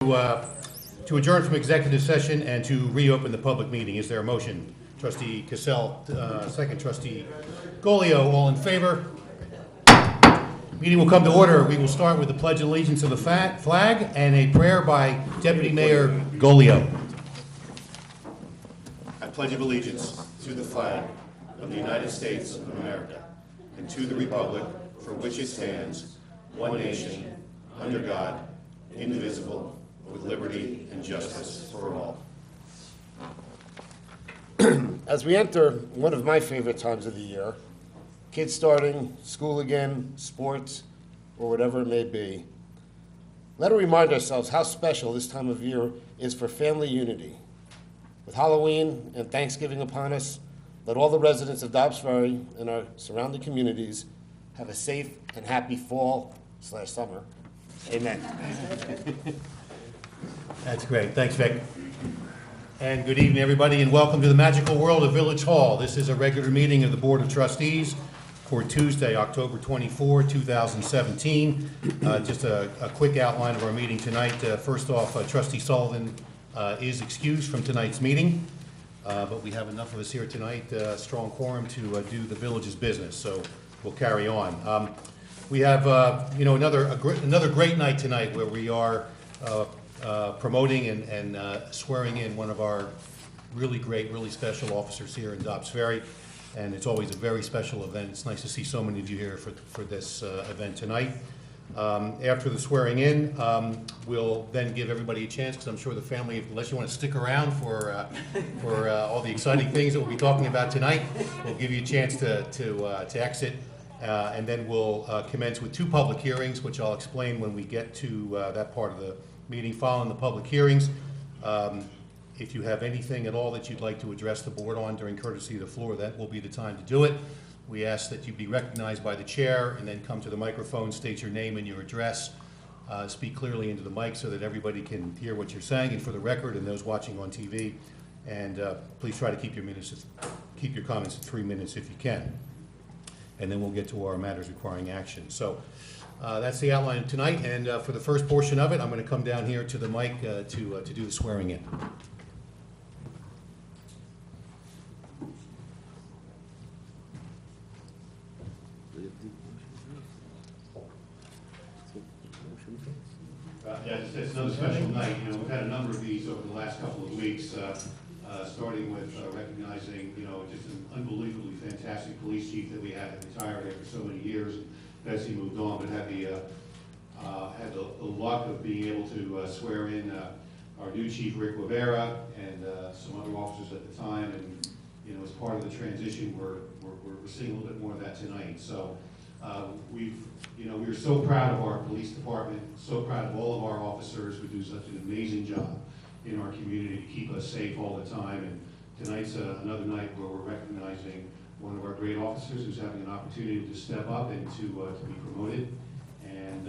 To adjourn from executive session and to reopen the public meeting. Is there a motion? Trustee Cassell, second. Trustee Golio, all in favor? Meeting will come to order. We will start with the Pledge of Allegiance to the flag and a prayer by Deputy Mayor Golio. I pledge of allegiance to the flag of the United States of America and to the republic for which it stands, one nation, under God, indivisible, with liberty and justice for all. As we enter one of my favorite times of the year, kids starting school again, sports, or whatever it may be, let us remind ourselves how special this time of year is for family unity. With Halloween and Thanksgiving upon us, let all the residents of Dobbs Ferry and our surrounding communities have a safe and happy fall/summer. Amen. That's great. Thanks, Vic. And good evening, everybody, and welcome to the magical world of Village Hall. This is a regular meeting of the Board of Trustees for Tuesday, October 24, 2017. Just a quick outline of our meeting tonight. First off, Trustee Sullivan is excused from tonight's meeting, but we have enough of us here tonight, strong quorum, to do the village's business, so we'll carry on. We have, another great night tonight where we are promoting and swearing in one of our really great, really special officers here in Dobbs Ferry, and it's always a very special event. It's nice to see so many of you here for this event tonight. After the swearing in, we'll then give everybody a chance, because I'm sure the family, unless you want to stick around for all the exciting things that we'll be talking about tonight, we'll give you a chance to exit. And then we'll commence with two public hearings, which I'll explain when we get to that part of the meeting. Following the public hearings, if you have anything at all that you'd like to address the board on during courtesy of the floor, that will be the time to do it. We ask that you be recognized by the chair and then come to the microphone, state your name and your address, speak clearly into the mic so that everybody can hear what you're saying, and for the record and those watching on TV. And please try to keep your comments at 3 minutes if you can. And then we'll get to our matters requiring action. So that's the outline of tonight, and for the first portion of it, I'm going to come down here to the mic to do the swearing in. Yeah, it's another special night. You know, we've had a number of these over the last couple of weeks, starting with recognizing, just an unbelievably fantastic police chief that we had retired after so many years. As he moved on, but had the luck of being able to swear in our new chief, Rick Rivera, and some other officers at the time. And as part of the transition, we're seeing a little bit more of that tonight. So we are so proud of our police department, so proud of all of our officers who do such an amazing job in our community to keep us safe all the time. And tonight's another night where we're recognizing one of our great officers who's having an opportunity to step up and to be promoted. And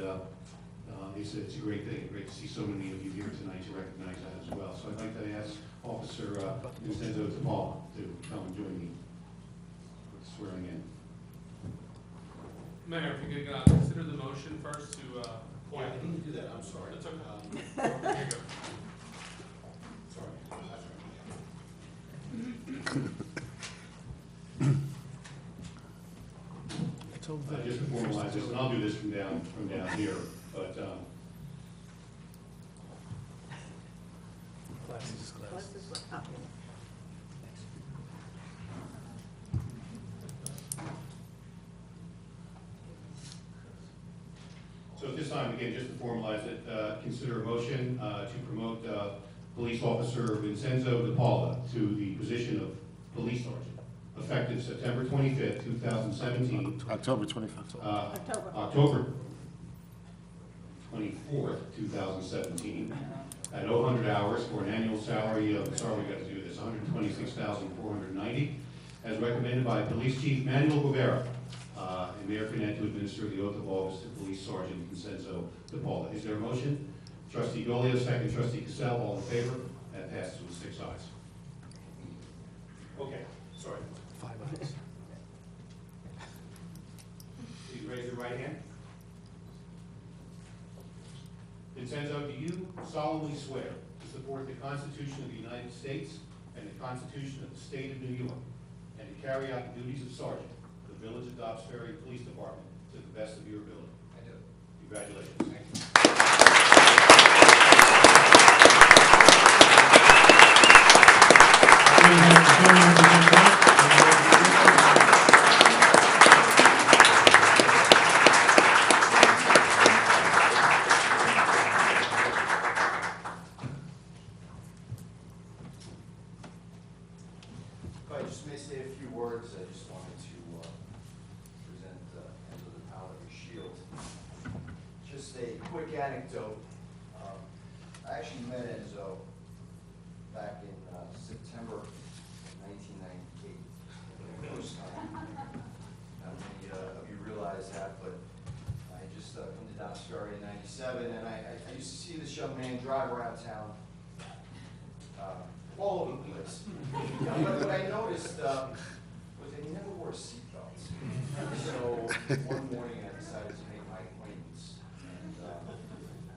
it's a great thing. Great to see so many of you here tonight to recognize that as well. So I'd like to ask Officer Vincenzo DePaula to come and join me with swearing in. Mayor, if you could consider the motion first to appoint. I didn't do that. I'm sorry. That's okay. Here you go. Just to formalize this, and I'll do this from down here, but so at this time, again, just to formalize it, consider a motion to promote Police Officer Vincenzo DePaula to the position of Police Sergeant, effective September 25th, 2017. October 25th. October 24th, 2017, at 0 hours for an annual salary of, sorry we got to do this, $126,490, as recommended by Police Chief Manuel Guevara, and Mayor Canet to administer the oath of office to Police Sergeant Vincenzo DePaula. Is there a motion? Trustee Golio, second. Trustee Cassell, all in favor? That passes with 6 ayes. Okay, sorry. 5 ayes. Please raise your right hand. Vincenzo, do you solemnly swear to support the Constitution of the United States and the Constitution of the State of New York, and to carry out the duties of sergeant for the Village of Dobbs Ferry Police Department to the best of your ability? I do. Congratulations. Thank you. If I just may say a few words, I just wanted to present Enzo the Power of Shield. Just a quick anecdote. I actually met Enzo back in September 1998, for the first time. Not many of you realize that, but I just come to Dobbs Ferry in '97, and I used to see this young man drive around town all over the place. But what I noticed was that he never wore seatbelts. So one morning I decided to make my acquaintance, and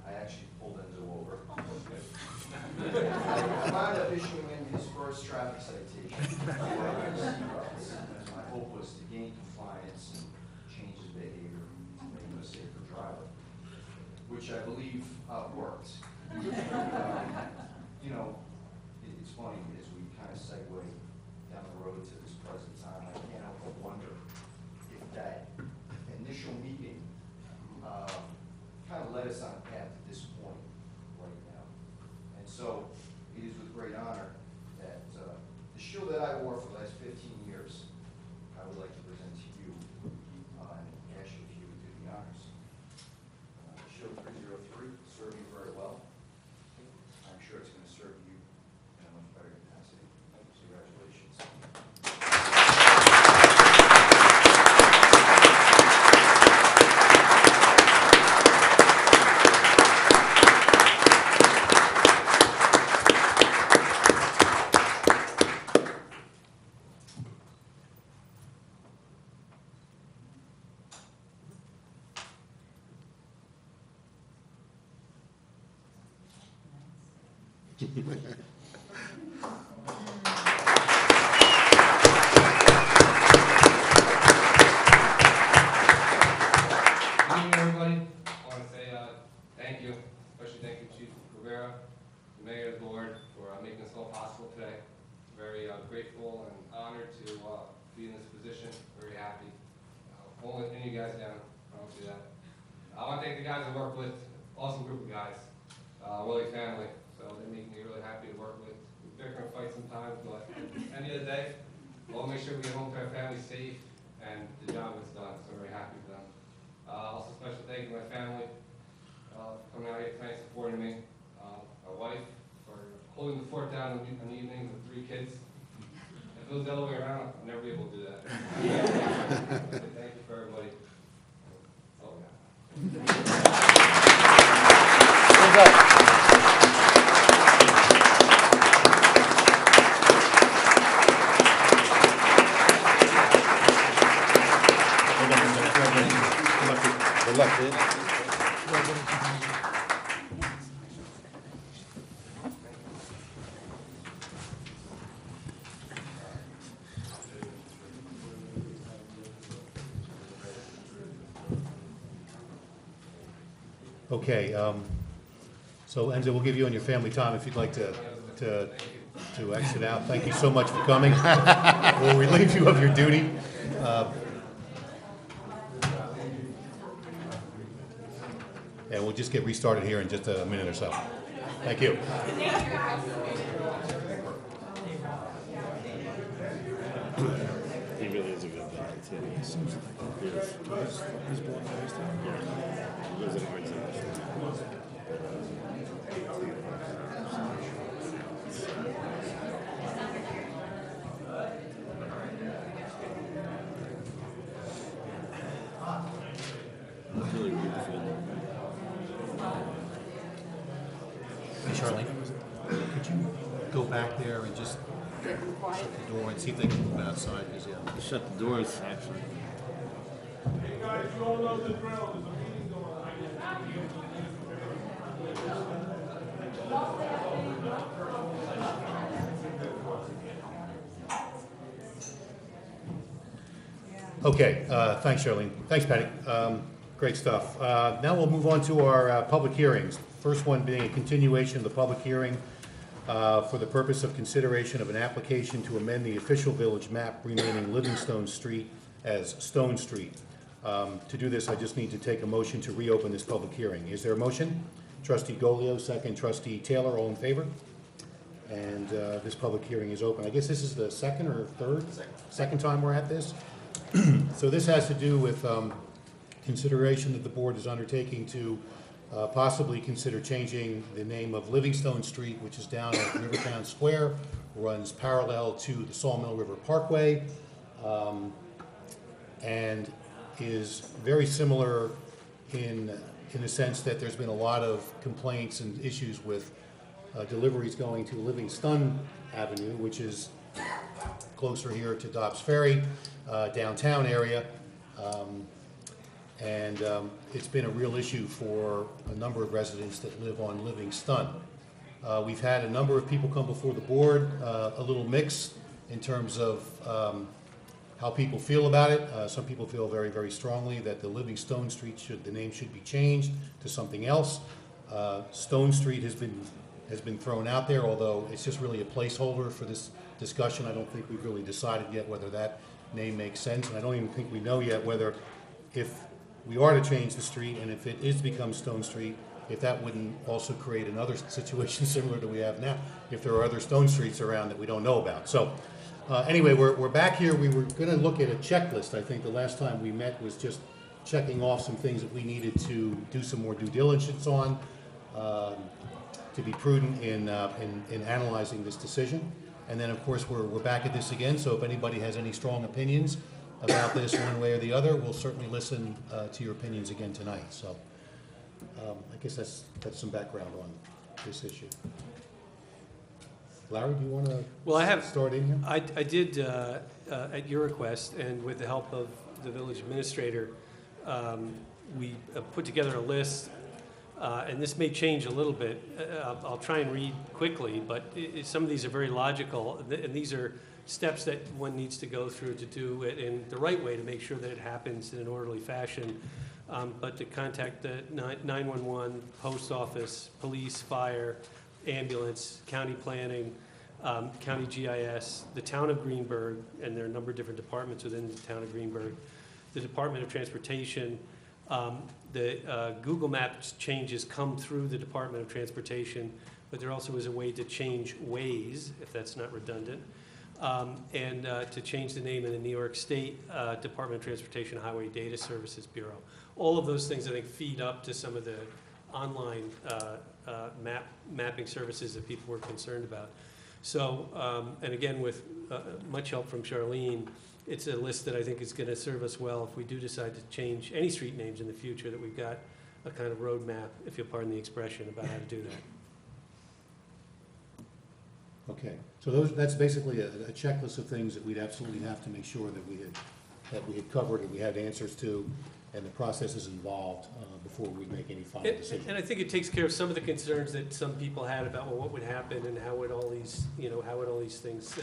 I actually pulled Enzo over. I wound up issuing him his first traffic citation for wearing seatbelts. My hope was to gain compliance and change his behavior to make him a safer driver, which I believe worked. You know, it's funny, as we kind of segue down the road to this present time, I can't help but wonder if that initial meeting kind of led us on a path to this point right now. And so it is with great honor that the shield that I wore for the last 15 years, I would like to present to you and ask you if you would do the honors. Shield 303 served you very well. I'm sure it's going to serve you in a much better capacity. Congratulations. Good evening, everybody. I want to say thank you, especially thank you, Chief Rivera, the Mayor of the Board, for making this all possible today. Very grateful and honored to be in this position. Very happy. Won't let any of you guys down. I promise you that. I want to thank the guys I work with. Awesome group of guys. Really family. So they make me really happy to work with. We bicker and fight sometimes, but at the end of the day, we'll make sure we get home to our family safe and the job is done. So I'm very happy for them. Also special thank you to my family coming out here tonight supporting me. My wife for holding the fort down in the evenings with 3 kids. If it was the other way around, I'd never be able to do that. Thank you for everybody. That's all I got. Good luck, dude. Okay, so Enzo, we'll give you and your family time if you'd like to exit out. Thank you so much for coming. We'll relieve you of your duty. And we'll just get restarted here in just a minute or so. Thank you. He really is a good guy, too. He seems like he is. He's born and raised there? Yeah. He lives in Arlington. Really beautiful. Hey, Charlene, could you go back there and just shut the door and see if they can move outside? Because, yeah. Shut the doors, actually. Hey guys, you all know the drill. There's a meeting going on. Okay, thanks, Charlene. Thanks, Patty. Great stuff. Now we'll move on to our public hearings. First one being a continuation of the public hearing for the purpose of consideration of an application to amend the official village map renaming Livingstone Street as Stone Street. To do this, I just need to take a motion to reopen this public hearing. Is there a motion? Trustee Golio, second. Trustee Taylor, all in favor? And this public hearing is open. I guess this is the second or third? Second time we're at this. So this has to do with consideration that the board is undertaking to possibly consider changing the name of Livingstone Street, which is down at Rivertown Square, runs parallel to the Sawmill River Parkway, and is very similar in the sense that there's been a lot of complaints and issues with deliveries going to Livingston Avenue, which is closer here to Dobbs Ferry, downtown area. It's been a real issue for a number of residents that live on Livingston. We've had a number of people come before the board, a little mix in terms of how people feel about it. Some people feel very, very strongly that the Livingstone Street the name should be changed to something else. Stone Street has been thrown out there, although it's just really a placeholder for this discussion. I don't think we've really decided yet whether that name makes sense, and I don't even think we know yet whether, if we are to change the street and if it is to become Stone Street, if that wouldn't also create another situation similar to we have now, if there are other Stone Streets around that we don't know about. So anyway, we're back here. We were going to look at a checklist. I think the last time we met was just checking off some things that we needed to do some more due diligence on, to be prudent in analyzing this decision. And then, of course, we're back at this again, so if anybody has any strong opinions about this one way or the other, we'll certainly listen to your opinions again tonight. So I guess that's some background on this issue. Larry, do you want to start in here? I did, at your request and with the help of the village administrator, we put together a list. And this may change a little bit. I'll try and read quickly, but some of these are very logical, and these are steps that one needs to go through to do it in the right way to make sure that it happens in an orderly fashion. But to contact the 911, post office, police, fire, ambulance, county planning, county GIS, the town of Greenburgh, and there are a number of different departments within the town of Greenburgh, the Department of Transportation. The Google Maps changes come through the Department of Transportation, but there also is a way to change Waze, if that's not redundant, and to change the name in the New York State Department of Transportation Highway Data Services Bureau. All of those things, I think, feed up to some of the online mapping services that people were concerned about. So, and again, with much help from Charlene, it's a list that I think is going to serve us well if we do decide to change any street names in the future, that we've got a kind of roadmap, if you'll pardon the expression, about how to do that. Okay, so that's basically a checklist of things that we'd absolutely have to make sure that we had covered and we had answers to, and the processes involved before we make any final decision. And I think it takes care of some of the concerns that some people had about, well, what would happen and how would all these, how would all these things,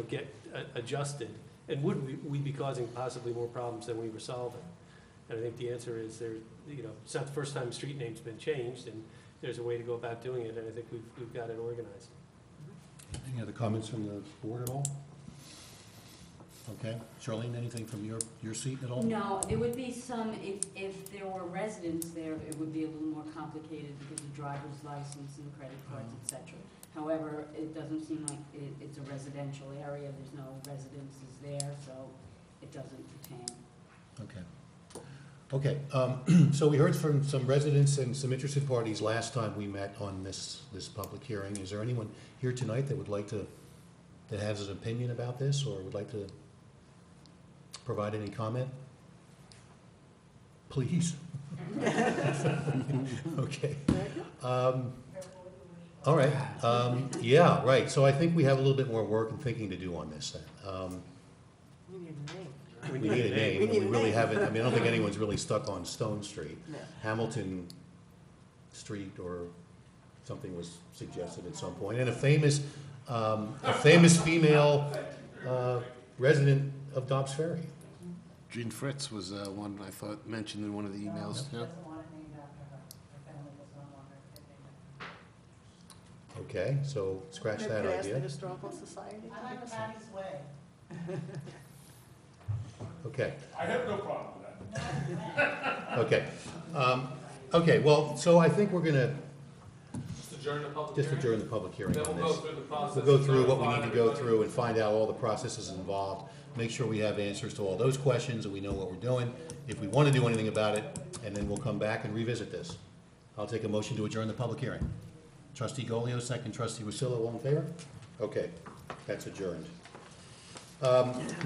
get adjusted, and would we be causing possibly more problems than we were solving? And I think the answer is it's not the first time a street name's been changed, and there's a way to go about doing it, and I think we've got it organized. Any other comments from the board at all? Okay, Charlene, anything from your seat at all? No, there would be some, if there were residents there, it would be a little more complicated because of driver's license and credit cards, et cetera. However, it doesn't seem like it's a residential area, there's no residences there, so it doesn't pertain. Okay. So we heard from some residents and some interested parties last time we met on this public hearing. Is there anyone here tonight that would like that has an opinion about this, or would like to provide any comment? Please. Okay. All right. Yeah, right. So I think we have a little bit more work and thinking to do on this then. We need a name. We really haven't, I don't think anyone's really stuck on Stone Street. No. Hamilton Street or something was suggested at some point. And a famous female resident of Dobbs Ferry. Jean Fritz was one I thought mentioned in one of the emails. She Yeah. doesn't want it named after her. Her family does not want her to Okay, so scratch that Could ask the idea. Historical Society. I like Patty's Way. Okay, I have no problem with that. okay. Okay, well, so I think we're gonna Just adjourn the public just hearing? adjourn the public hearing Then on we'll go this. through the process. We'll go and through what we notify need to go everybody. through and find out all the processes involved, make sure we have answers to all those questions and we know what we're doing, if we want to do anything about it, and then we'll come back and revisit this. I'll take a motion to adjourn the public hearing. Trustee Golio, second. Trustee Russillo, all in favor? Okay, that's adjourned.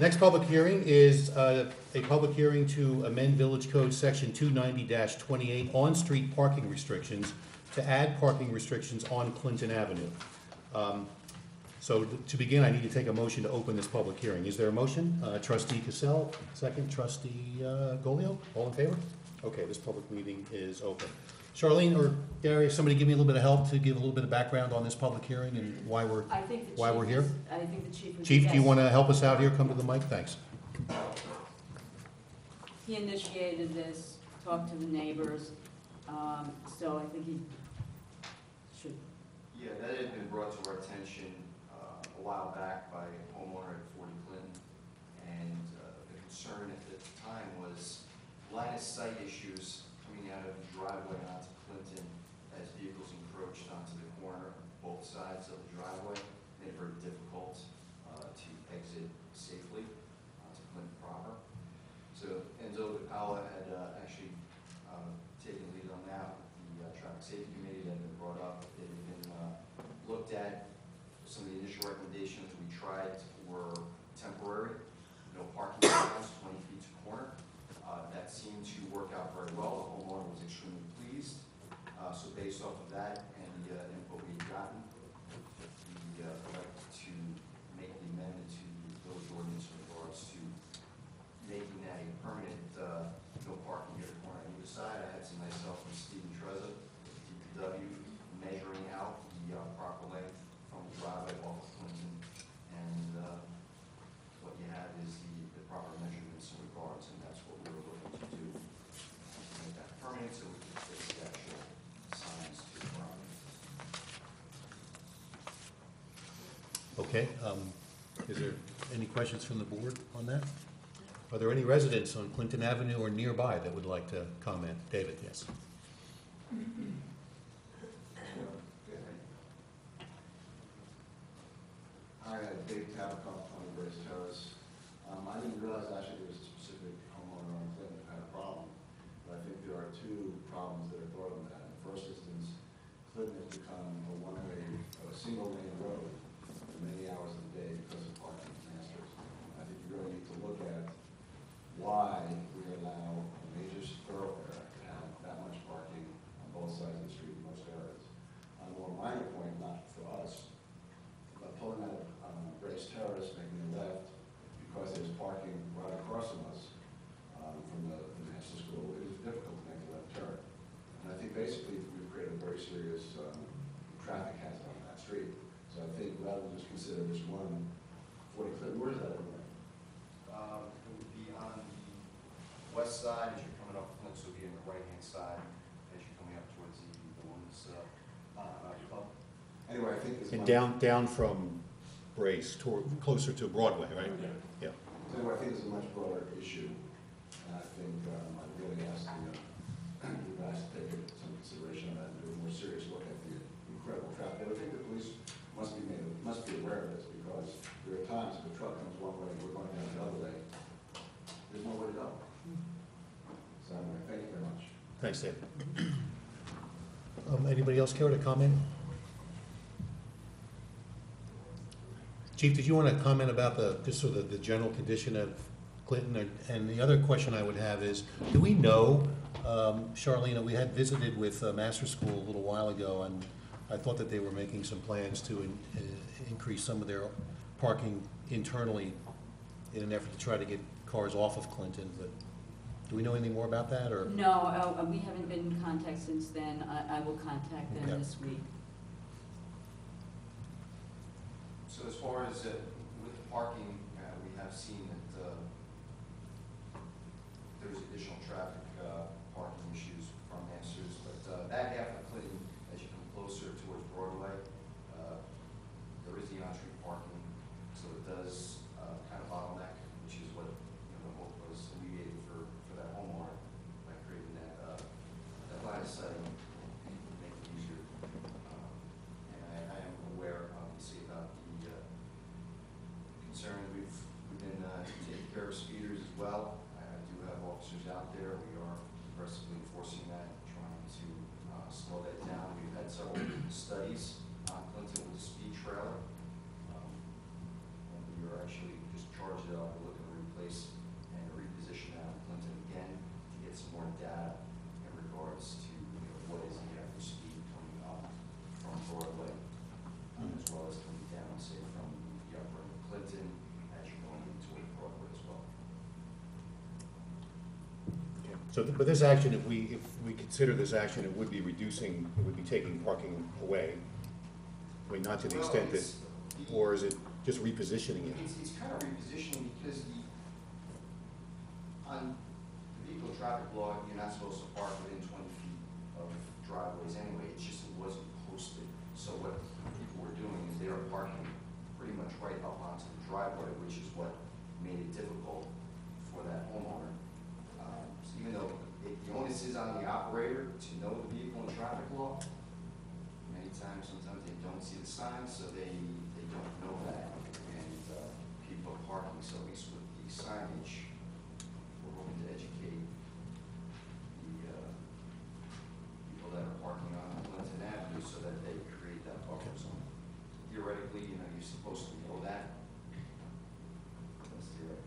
Next public hearing is a public hearing to amend Village Code Section 290-28 on-street parking restrictions to add parking restrictions on Clinton Avenue. So to begin, I need to take a motion to open this public hearing. Is there a motion? Trustee Cassell, second. Trustee Golio, all in favor? Okay, this public meeting is open. Charlene or Gary, somebody give me a little bit of help to give a little bit of background on this public hearing and why we're I think the Why chief we're here? is- I think the chief would be Chief, do you best. want to help us out here? Come to the mic, thanks. He initiated this, talked to the neighbors, so I think he should. Yeah, that had been brought to our attention a while back by a homeowner at 40 Clinton, and the concern at the time was line of sight issues coming out of the driveway onto Clinton as vehicles encroached onto the corner on both sides of the driveway, made it very difficult to exit safely onto Clinton proper. So Enzo Ala had actually taken lead on that. The traffic safety committee that had been brought up, it had been looked at. Some of the initial recommendations we tried were temporary, no parking signs, 20 feet to corner. That seemed to work out very well. The homeowner was extremely pleased. So based off of that and the input we had gotten, we elected to make the amendment to the village ordinance in regards to making that a permanent no parking here at the corner on either side. I had some nice help from Stephen Trezza, DPW, measuring out the proper length from the driveway off of Clinton. And what you have is the proper measurements in regards, and that's what we were looking to do. To make that permanent so we can fix the actual signs to the property. Okay, is there any questions from the board on that? Are there any residents on Clinton Avenue or nearby that would like to comment? David, yes. Hi, Dave Tabikoff, 20 Grace Terrace. I didn't realize actually there was a specific homeowner on Clinton that had a problem, but I think there are two problems that are brought on that. In the first instance, Clinton has become a one-way, a single-lane road for many hours of the day because of parking masters. I think you really need to look at why we allow a major thoroughfare to have that much parking on both sides of the street in most areas. On a more minor point, not for us, but pulling out of Grace Terrace, making a left, because there's parking right across from us from the master school, it is difficult to make a left turn. And I think basically we've created a very serious traffic hazard on that street. So I think rather than just consider this one 40 Clinton, where is that anyway? It would be on the west side as you're coming up Flint, so it would be on the right-hand side as you're coming up towards the ones club. Anyway, I think it's. And down from Brace, closer to Broadway, right? Yeah. So anyway, I think it's a much broader issue, and I think I really ask you guys to take some consideration of that and do a more serious look at the incredible traffic. I think the police must be aware of this, because there are times if a truck comes one way and we're going down the other way, there's nowhere to go. So anyway, thank you very much. Thanks, David. Anybody else care to comment? Chief, did you want to comment about just sort of the general condition of Clinton? And the other question I would have is, do we know, Charlene, we had visited with Master School a little while ago, and I thought that they were making some plans to increase some of their parking internally in an effort to try to get cars off of Clinton, but do we know anything more about that, or? No, we haven't been in contact since then. I will contact them Okay. this week. So as far as with the parking, we have seen that there's additional traffic, parking issues from Masters, but that half of Clinton, as you come closer towards Broadway, there is the on-street parking, so it does kind of bottleneck, which is what the hope was alleviated for that homeowner by creating that line of sight, make it easier. And I am aware, obviously, about the concerns. We've been taking care of speeders as well. I do have officers out there. We are aggressively enforcing that, trying to slow that down. We've had several studies on Clinton with the speed trailer. And we are actually just charged it up. We're looking to replace and reposition that on Clinton again to get some more data in regards to what is the average speed coming up from Broadway, as well as coming down, say, from the upper end of Clinton as you're going toward Broadway as well. So, but this action, if we consider this action, it would be taking parking away. I mean, not to the extent that, or is it just repositioning it? It's kind of repositioning because on the vehicle traffic law, you're not supposed to park within 20 feet of driveways anyway. It's just it wasn't posted. So what people were doing is they were parking pretty much right up onto the driveway, which is what made it difficult for that homeowner. So even though the onus is on the operator to know the vehicle and traffic law, many times, sometimes they don't see the signs, so they don't know that. And people are parking, so at least with the signage, we're hoping to educate the people that are parking on Clinton Avenue so that they create that buffer zone. Theoretically, you're supposed to know that. That's theoretical.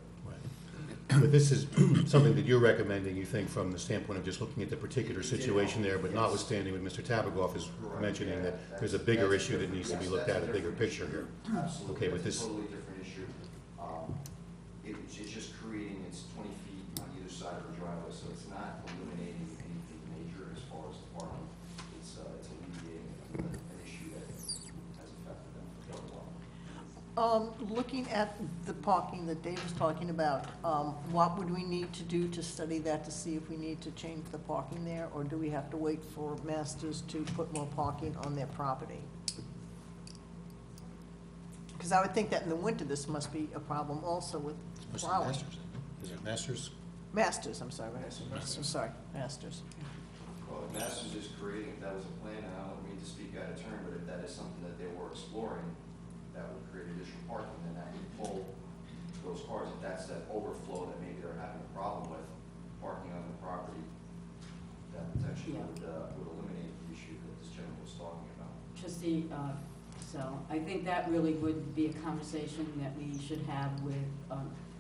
But this is something that you're recommending, you think, from the standpoint of just looking at the particular situation there, but notwithstanding what Mr. Tabagoff is mentioning, that there's a bigger issue that needs to be looked at, a bigger picture here. Absolutely. Okay, but That's this, a totally different issue. It's just creating, it's 20 feet on either side of the driveway, so it's not eliminating anything major as far as the parking. It's alleviating an issue that has affected them for quite a while. Looking at the parking that Dave was talking about, what would we need to do to study that to see if we need to change the parking there? Or do we have to wait for Masters to put more parking on their property? Because I would think that in the winter, this must be a problem also with Mr. plowing. Masters, is it Masters? Masters, I'm sorry, Masters, sorry, Masters. Well, if Masters is creating, if that was a plan, and I don't mean to speak out of turn, but if that is something that they were exploring, that would create additional parking, then that would pull those cars. If that's that overflow that maybe they're having a problem with, parking on the property, that potentially would eliminate the issue that this gentleman was talking about. Trustee, so I think that really would be a conversation that we should have with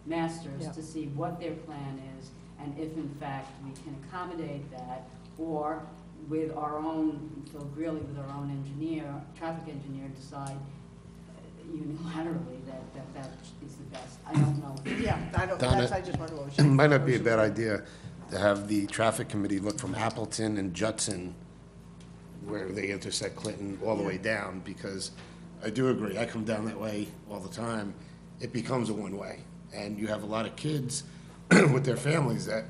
Masters Yeah. to see what their plan is, and if in fact we can accommodate that, or with our own, so really with our own engineer, traffic engineer, decide unilaterally that is the best. I don't know. Yeah, I don't, Donna, that's, I just wonder what we It should. might not be a bad idea to have the traffic committee look from Appleton and Judson, where they intersect Clinton, all the way down, because I do agree, I come down that way all the time, it becomes a one-way. And you have a lot of kids with their families that,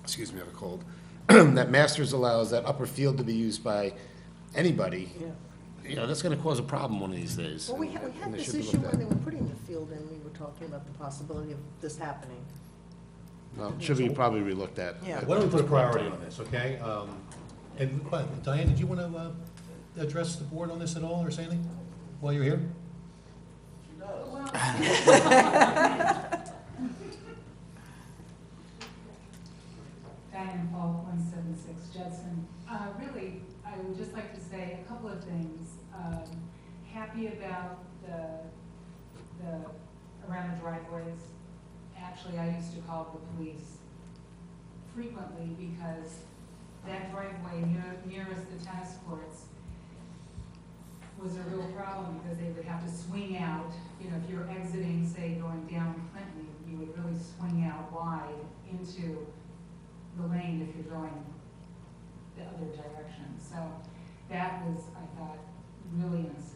excuse me, I have a cold, that Masters allows that upper field to be used by anybody. Yeah. You know, that's gonna cause a problem one of these days. Well, we and- had and they this should be issue looked when at. they were putting the field in, we were talking about the possibility of this happening. Well, it should be probably relooked at. Yeah. Why don't we put a priority on this, okay? And Diane, did you want to address the board on this at all, or say anything while you're here? Diane Paul, 176 Judson. Really, I would just like to say a couple of things. Happy about the around the driveways. Actually, I used to call the police frequently because that driveway nearest the tennis courts was a real problem because they would have to swing out. You know, if you're exiting, say, going down Clinton, you would really swing out wide into the lane if you're going the other direction. So that was, I thought, really unsafe.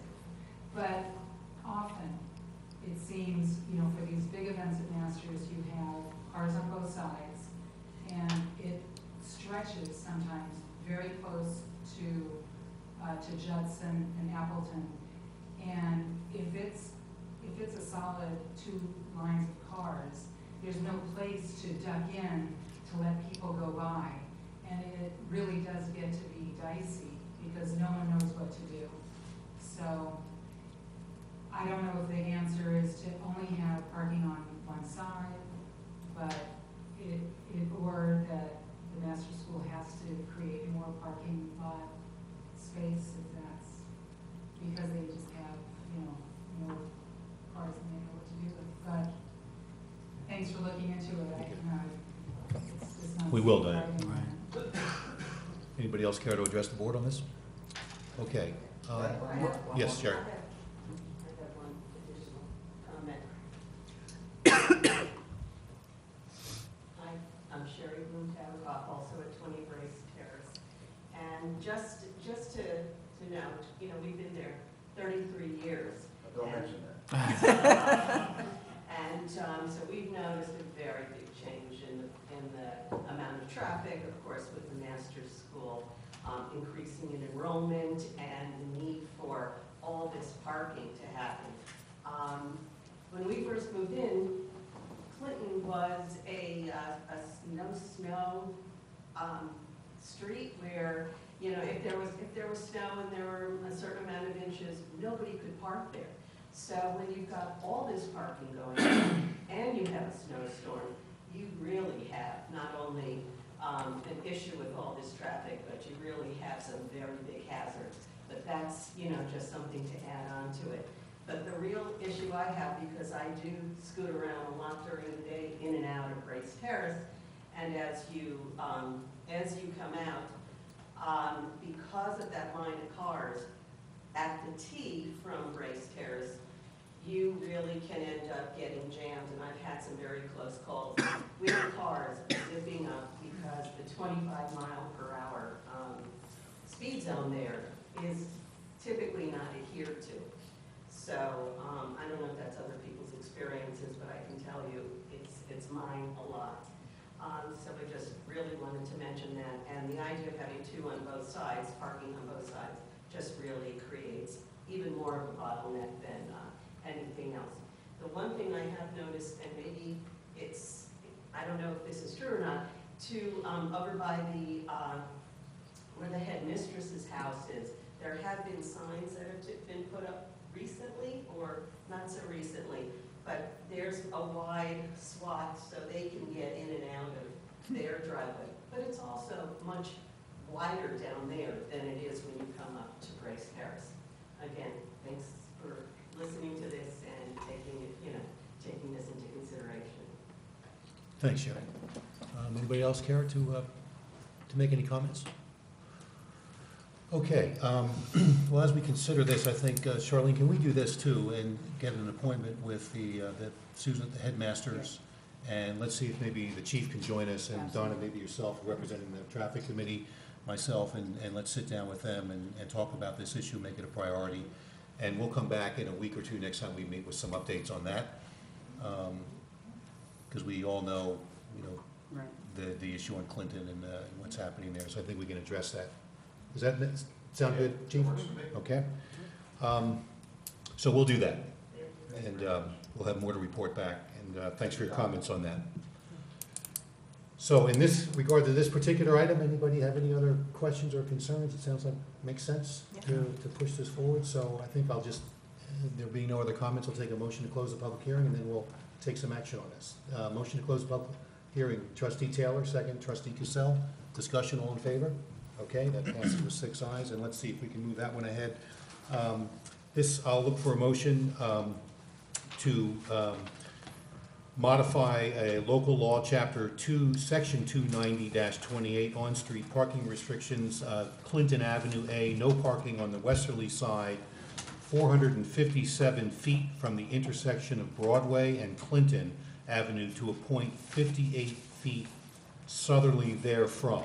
But often, it seems, you know, for these big events at Masters, you have cars on both sides, and it stretches sometimes very close to Judson and Appleton. And if it's a solid 2 lines of cars, there's no place to duck in to let people go by. And it really does get to be dicey because no one knows what to do. So I don't know if the answer is to only have parking on one side, but or that the master school has to create more parking lot space if that's, because they just have, more cars and they know what to do with. But thanks for looking into it. It's just not. We will, Diane. Right. Anybody else care to address the board on this? Okay. Yes, Sherry. I have one additional comment. Hi, I'm Sherry Bloom-Tavicoff, also at 20 Brace Terrace. And just to note, we've been there 33 years. Don't mention that. And so we've noticed a very big change in the amount of traffic, of course, with the master's school, increasing in enrollment and the need for all this parking to happen. When we first moved in, Clinton was a no-snow street where, if there was snow and there were a certain amount of inches, nobody could park there. So when you've got all this parking going on and you have a snowstorm, you really have not only an issue with all this traffic, but you really have some very big hazards. But that's, just something to add on to it. But the real issue I have, because I do scoot around a lot during the day in and out of Brace Terrace, and as you come out, because of that line of cars at the T from Brace Terrace, you really can end up getting jammed, and I've had some very close calls with cars zipping up because the 25-mile-per-hour speed zone there is typically not adhered to. So I don't know if that's other people's experiences, but I can tell you it's mine a lot. So I just really wanted to mention that, and the idea of having 2 on both sides, parking on both sides, just really creates even more of a bottleneck than anything else. The one thing I have noticed, and maybe I don't know if this is true or not, over by the, where the headmistress's house is, there have been signs that have been put up recently, or not so recently, but there's a wide swath so they can get in and out of their driveway. But it's also much wider down there than it is when you come up to Brace Terrace. Again, thanks for listening to this and taking this into consideration. Thanks, Sherry. Anybody else care to make any comments? Okay. Well, as we consider this, I think, Charlene, can we do this too and get an appointment with the Susan, the headmasters? And let's see if maybe the chief can join us, and Donna, maybe yourself representing the traffic committee, myself, and let's sit down with them and talk about this issue, make it a priority. And we'll come back in a week or two next time we meet with some updates on that. Because we all know, Right. the issue on Clinton and what's happening there. So I think we can address that. Does that sound good, Chief? Okay. So we'll do that. And we'll have more to report back. And thanks for your comments on that. So in this regard to this particular item, anybody have any other questions or concerns? It sounds like it makes sense to push this forward. So I think I'll just, there being no other comments, I'll take a motion to close the public hearing, and then we'll take some action on this. Motion to close the public hearing. Trustee Taylor, second. Trustee Cassell. Discussion, all in favor? Okay, that passes with 6 ayes, and let's see if we can move that one ahead. I'll look for a motion to modify a local law, Chapter 2, Section 290-28, on-street parking restrictions, Clinton Avenue A, no parking on the westerly side, 457 feet from the intersection of Broadway and Clinton Avenue to a point 58 feet southerly therefrom.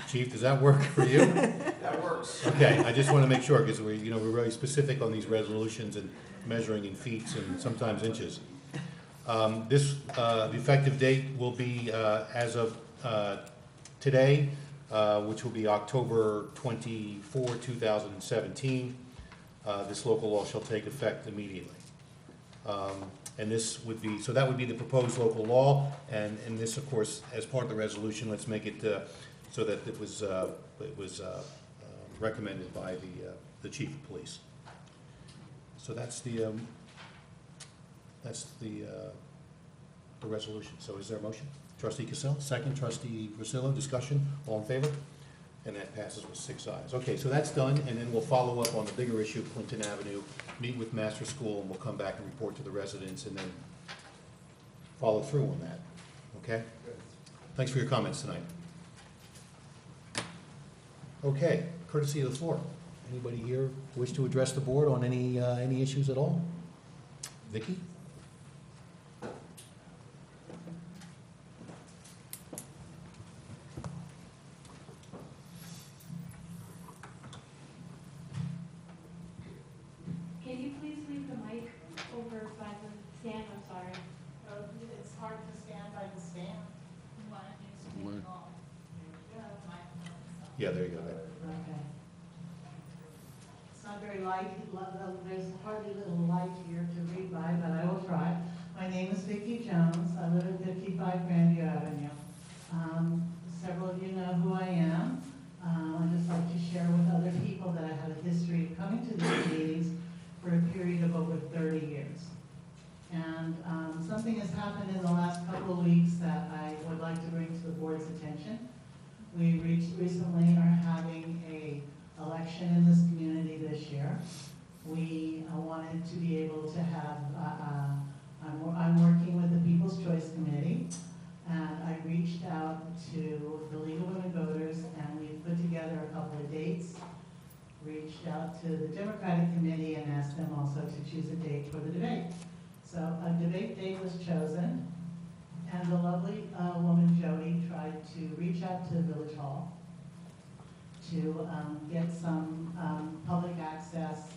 Chief, does that work for you? That works. Okay, I just want to make sure, because we're very specific on these resolutions and measuring in feet and sometimes inches. The effective date will be as of today, which will be October 24, 2017. This local law shall take effect immediately. And this would be, so that would be the proposed local law, and this, of course, as part of the resolution, let's make it so that it was recommended by the chief of police. So that's the resolution. So is there a motion? Trustee Cassell, second. Trustee Rosillo, discussion, all in favor? And that passes with 6 ayes. Okay, so that's done, and then we'll follow up on the bigger issue of Clinton Avenue, meet with Master School, and we'll come back and report to the residents, and then follow through on that, okay? Thanks for your comments tonight. Okay, courtesy of the floor. Anybody here wish to address the board on any issues at all? Vicky? Can you please leave the mic over by the stand? I'm sorry. It's hard to stand by the stand. Why don't you speak all? Yeah, there you go. Okay. It's not very light, there's hardly little light here to read by, but I will try. My name is Vicki Jones. I live at 55 Grandview Avenue. Several of you know who I am. I'd just like to share with other people that I have a history of coming to these meetings for a period of over 30 years. And something has happened in the last couple of weeks that I would like to bring to the board's attention. We recently are having a election in this community this year. We wanted to be able to have, I'm working with the People's Choice Committee, and I reached out to the League of Women Voters, and we put together a couple of dates, reached out to the Democratic Committee and asked them also to choose a date for the debate. So a debate date was chosen, and the lovely woman Jody tried to reach out to Village Hall to get some public access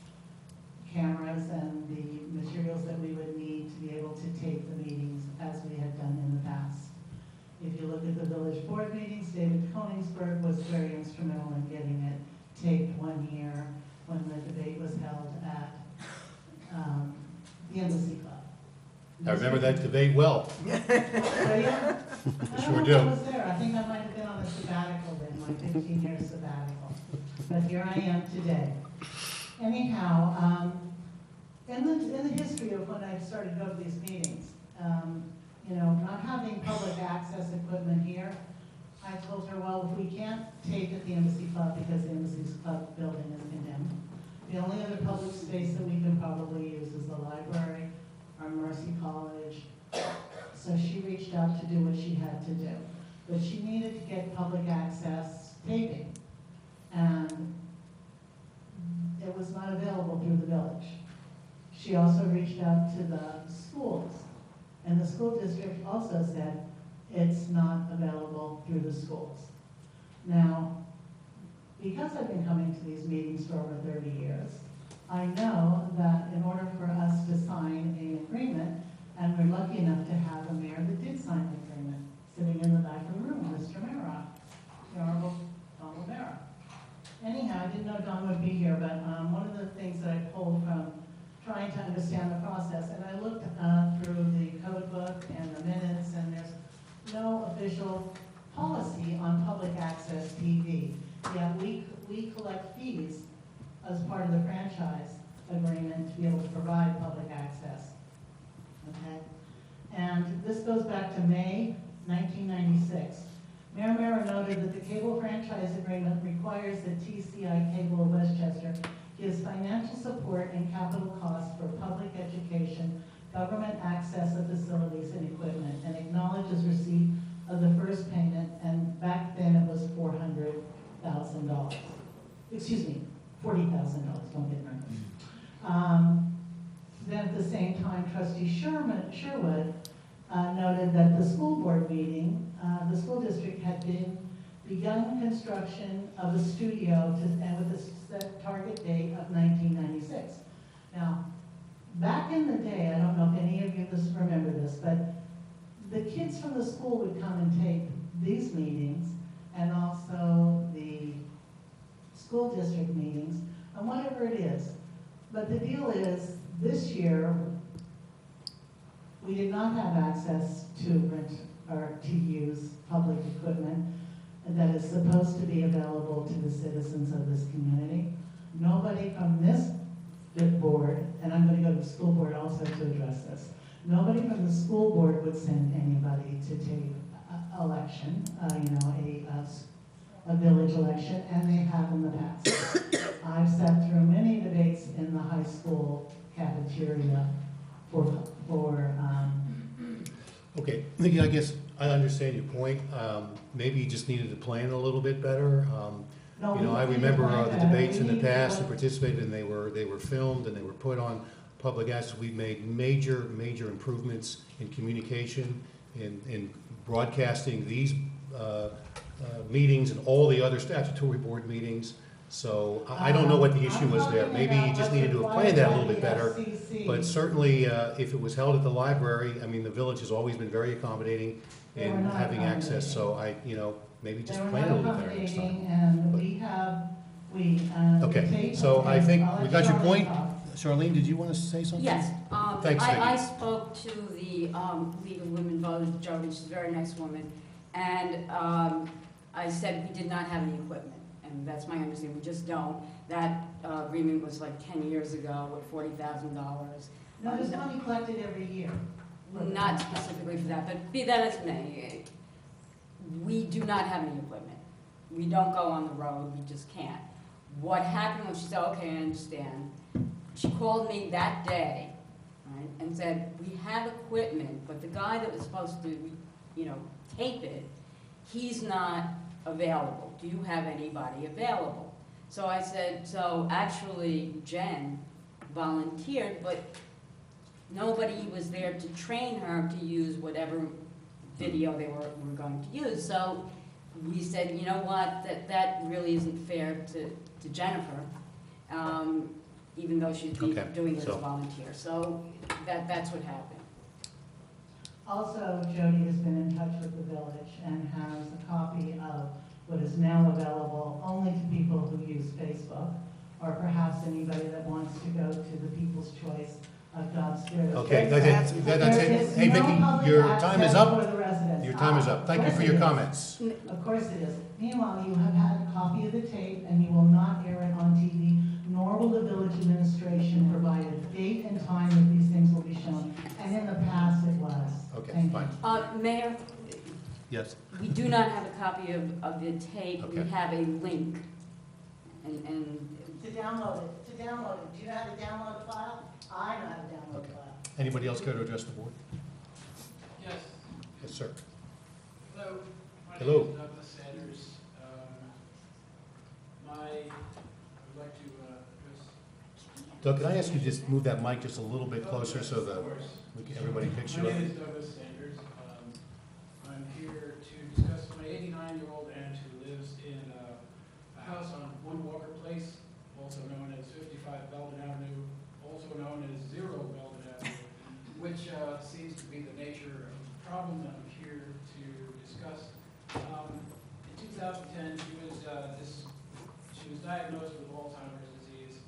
cameras and the materials that we would need to be able to tape the meetings as we had done in the past. If you look at the village board meetings, David Koningsberg was very instrumental in getting it taped one year when the debate was held at the Embassy Club. I remember that debate well. So, yeah, I Sure don't do. know if I was there. I think I might have been on a sabbatical then, my 15-year sabbatical. But here I am today. Anyhow, in the history of when I started to go to these meetings, you know, not having public access equipment here, I told her, well, if we can't tape at the Embassy Club because the Embassy Club building is condemned, the only other public space that we can probably use is the library or Mercy College. So she reached out to do what she had to do. But she needed to get public access taping. And it was not available through the village. She also reached out to the schools. And the school district also said it's not available through the schools. Now, because I've been coming to these meetings for over 30 years, I know that in order for us to sign an agreement, and we're lucky enough to have a mayor that did sign the agreement, sitting in the back of the room, Mr. Mara, the Honorable Don Rivera. Anyhow, I didn't know Don would be here, but one of the things that I pulled from trying to understand the process, and I looked through the code book and the minutes, and there's no official policy on public access TV. Yet we collect fees as part of the franchise agreement to be able to provide public access. Okay? And this goes back to May 1996. Mayor Mara noted that the cable franchise agreement requires that TCI Cable of Westchester gives financial support and capital costs for public education, government access of facilities and equipment, and acknowledges receipt of the first payment, and back then it was $400,000. Excuse me, $40,000, don't get me wrong. Then at the same time, Trustee Sherwood noted that the school board meeting, the school district had begun construction of a studio and with a set target date of 1996. Now, back in the day, I don't know if any of you remember this, but the kids from the school would come and tape these meetings and also the school district meetings and whatever it is. But the deal is, this year, we did not have access to rent or to use public equipment that is supposed to be available to the citizens of this community. Nobody from this board, and I'm going to go to the school board also to address this, nobody from the school board would send anybody to tape election, a village election, and they have in the past. I've sat through many debates in the high school cafeteria Okay, I guess I understand your point. Maybe you just needed to plan a little bit better. I remember the debates in the past and participated, and they were filmed and they were put on public access. We've made major improvements in communication, in broadcasting these meetings and all the other statutory board meetings. So I don't know what the issue was there. Maybe you just needed to have planned that a little bit better. But certainly, if it was held at the library, I mean, the village has always been very accommodating in having access. So maybe just plan it a little bit better next time. Okay, so I think we got your point. Charlene, did you want to say something? Yes. Thanks, I Vicki. spoke to the League of Women Voters, Jody, she's a very nice woman, and I said we did not have any equipment, and that's my understanding, we just don't. That agreement was like 10 years ago with $40,000. No, there's money collected every year. Not specifically for that, but be that as it may, we do not have any equipment. We don't go on the road, we just can't. What happened was she said, okay, I understand. She called me that day, right, and said, we have equipment, but the guy that was supposed to, tape it, he's not available. Do you have anybody available? So I said, so actually Jen volunteered, but nobody was there to train her to use whatever video they were going to use. So we said, you know what, that really isn't fair to Jennifer, even though she's doing it as a volunteer. So that's what happened. Also, Jody has been in touch with the village and has a copy of what is now available only to people who use Facebook, or perhaps anybody that wants to go to the People's Choice of Dobbs-Stewart. Okay, that's it. Hey, Vicki, your time is up. Your time is up. Thank you for your comments. Of course it is. Meanwhile, you have had a copy of the tape, and you will not air it on TV, nor will the village administration provide a date and time that these things will be shown. And in the past, it was. Okay, fine. Mayor? Yes. We do not have a copy of the tape. Okay. We have a link. And To download it. Do you know how to download the file? I know how to download the file. Anybody else care to address the board? Yes. Yes, sir. Hello. My Hello. name is Douglas Sanders. I would like to address. Doug, can I ask you to just move that mic just a little bit closer so that everybody picks you My up? name is Douglas Sanders. I'm here to discuss my 89-year-old aunt who lives in a house on One Walker Place, also known as 55 Belden Avenue, also known as 0 Belden Avenue, which seems to be the nature of the problem that I'm here to discuss. In 2010, she was diagnosed with Alzheimer's disease,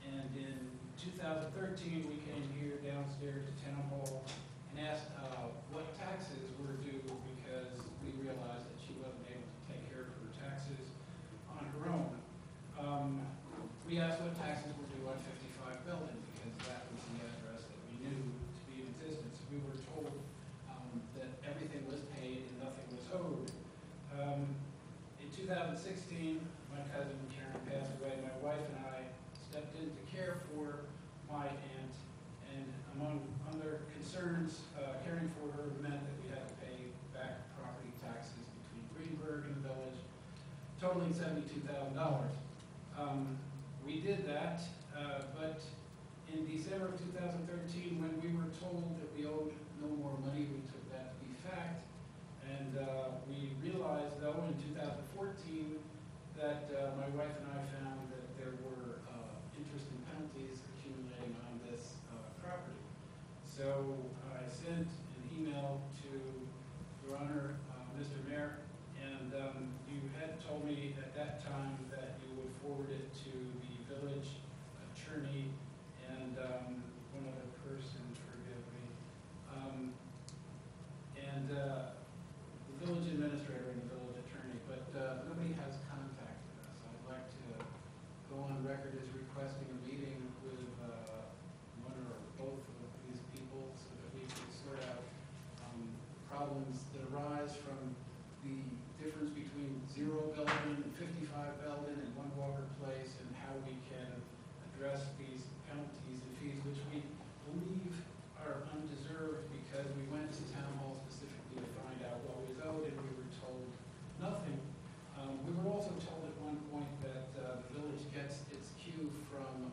and in 2013, we came here downstairs to Town Hall and asked what taxes were due, because we realized that she wasn't able to take care of her taxes on her own. We asked what taxes were due on 55 Belden, because that was the address that we knew to be in existence. We were told that everything was paid and nothing was owed. In 2016, my cousin Karen passed away. My wife and I stepped in to care for my aunt, and among other concerns, caring for her meant that we had to pay back property taxes between Greenberg and the village, totaling $72,000. We did that, but in December of 2013, when we were told that we owed no more money, we took that to be fact. And we realized, though, in 2014, that my wife and I found that there were interest and penalties accumulating on this property. So I sent an email to Your Honor, Mr. Mayor, and you had told me at that time that you would forward it to the village attorney and one other person, forgive me, and the village administrator and the village attorney, but nobody has contacted us. I'd like to go on record as requesting a meeting with one or both of these people so that we can sort out problems that arise from the difference between 0 Belden and 55 Belden and One Walker Place, and how we can address these penalties and fees, which we believe are undeserved because we went to town hall specifically to find out what was owed, and we were told nothing. We were also told at one point that the village gets its cue from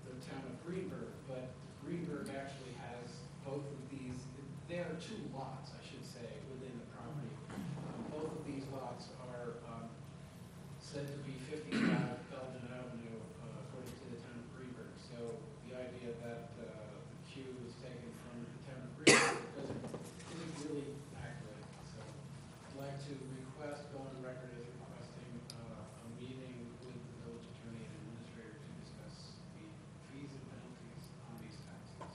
the town of Greenberg, but Greenberg actually has both of these. There are 2 lots, I should say, within the property. Both of these lots are said to be 55 Belden Avenue, according to the town of Greenberg. So the idea that the cue is taken from the town of Greenberg isn't really accurate. So I'd like to request, go on record as requesting a meeting with the village attorney and administrator to discuss the fees and penalties on these taxes.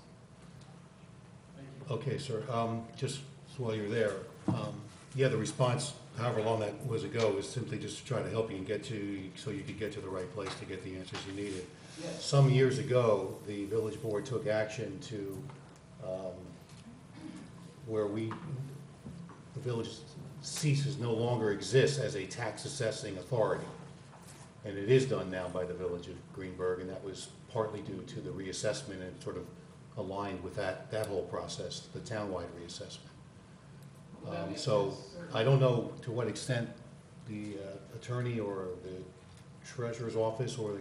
Thank you. Okay, sir. Just while you're there, yeah, the response, however long that was ago, is simply just to try to help you and get to, so you could get to the right place to get the answers you needed. Yes. Some years ago, the village board took action to, where the village ceases, no longer exists as a tax assessing authority. And it is done now by the village of Greenberg, and that was partly due to the reassessment and sort of aligned with that whole process, the townwide reassessment. So I don't know to what extent the attorney or the treasurer's office or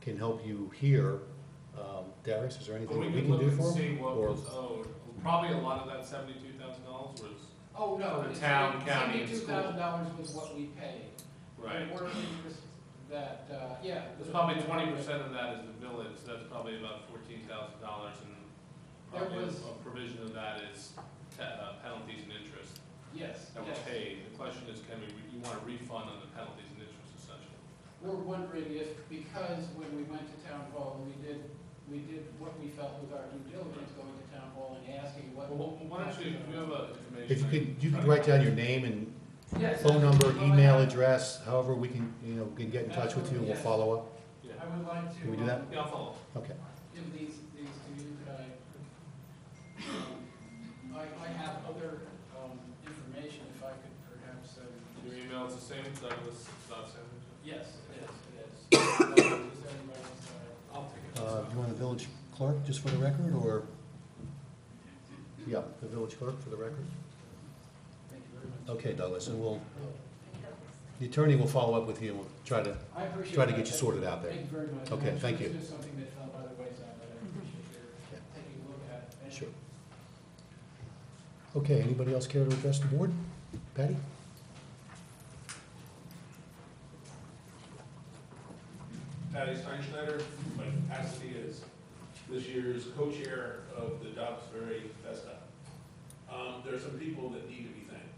can help you here. Darius, is there anything Well, we can do for look and see them? what Or- was owed. Probably a lot of that $72,000 was. Oh, no. The town, county, and school. $72,000 was what we paid. Right. There were interest that, yeah. There's probably 20% of that is the village, so that's probably about $14,000, and There probably was- a provision of that is penalties and interest Yes, that were yes. paid. The question is, you want a refund on the penalties and interest, essentially? We're wondering if, because when we went to town hall, we did what we felt was our due diligence, going to town hall and asking what. Well, why don't you, if you have information. If you could write down your name and Yes, phone number, that's what I email have. address, however we can, can get in touch with you, and we'll Yes. follow up. Yeah. I would like to. Can we do that? Yeah, I'll follow. Okay. Give these to you, could I have other, information, if I could perhaps, Your email is the same, Douglas.sandwich? yes, it is. Does anybody else, I'll take it. You want the village clerk, just for the record, or? Yeah, the village clerk for the record. Thank you very much. Okay, Douglas, and the attorney will follow up with you, and we'll try to I appreciate get that. you sorted out there. Thank you very much. Okay, I'm thank sure you. It's just something that fell by the wayside, but I appreciate your Yeah. taking a look at it. Thank you. Sure. Okay, anybody else care to address the board? Patty? Patty Steinschneider, my capacity is this year's co-chair of the Dobbs Ferry Festa. There are some people that need to be thanked,